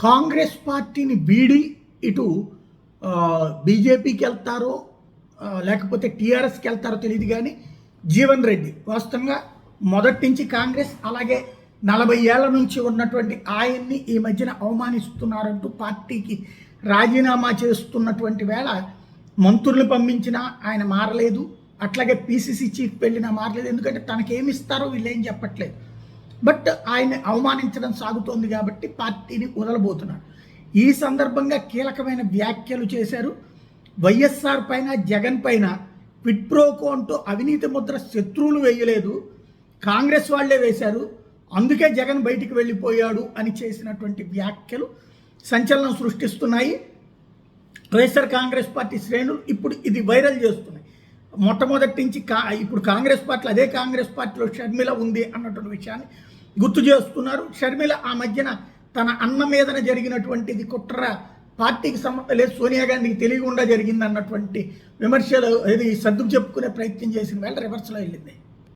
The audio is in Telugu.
కాంగ్రెస్ పార్టీని వీడి ఇటు బీజేపీకి వెళ్తారో లేకపోతే టీఆర్ఎస్కి వెళ్తారో తెలియదు. కానీ జీవన్ రెడ్డి వాస్తవంగా మొదటి నుంచి కాంగ్రెస్, అలాగే 40 ఏళ్ల నుంచి ఉన్నటువంటి ఆయన్ని ఈ మధ్యన అవమానిస్తున్నారంటూ పార్టీకి రాజీనామా చేస్తున్నటువంటి వేళ మంత్రులు పంపించినా ఆయన మారలేదు, అట్లాగే పీసీసీ చీఫ్ వెళ్ళినా మారలేదు. ఎందుకంటే తనకేమి ఇస్తారో వీళ్ళు ఏం చెప్పట్లేదు. బట్ ఆయన అవమానించడం సాగుతోంది కాబట్టి పార్టీని వదలబోతున్నారు. ఈ సందర్భంగా కీలకమైన వ్యాఖ్యలు చేశారు. వైఎస్ఆర్ పైన, జగన్ పైన క్విడ్ ప్రో కో అంటూ అవినీతి ముద్ర శత్రువులు వేయలేదు, కాంగ్రెస్ వాళ్లే వేశారు, అందుకే జగన్ బయటికి వెళ్ళిపోయాడు అని చేసినటువంటి వ్యాఖ్యలు సంచలనం సృష్టిస్తున్నాయి. వైఎస్ఆర్ కాంగ్రెస్ పార్టీ శ్రేణులు ఇప్పుడు ఇది వైరల్ చేస్తున్నాయి. మొట్టమొదటి నుంచి ఇప్పుడు కాంగ్రెస్ పార్టీలో, అదే కాంగ్రెస్ పార్టీలో షర్మిల ఉంది అన్నటువంటి విషయాన్ని గుర్తు చేస్తున్నారు. షర్మిల ఆ మధ్యన తన అన్న మీదన జరిగినటువంటిది కుట్ర, పార్టీకి సంబంధం లేదు, సోనియా గాంధీకి తెలియకుండా జరిగింది అన్నటువంటి విమర్శలు ఇది సర్దు చెప్పుకునే ప్రయత్నం చేసిన వేళ రివర్స్లో వెళ్ళింది.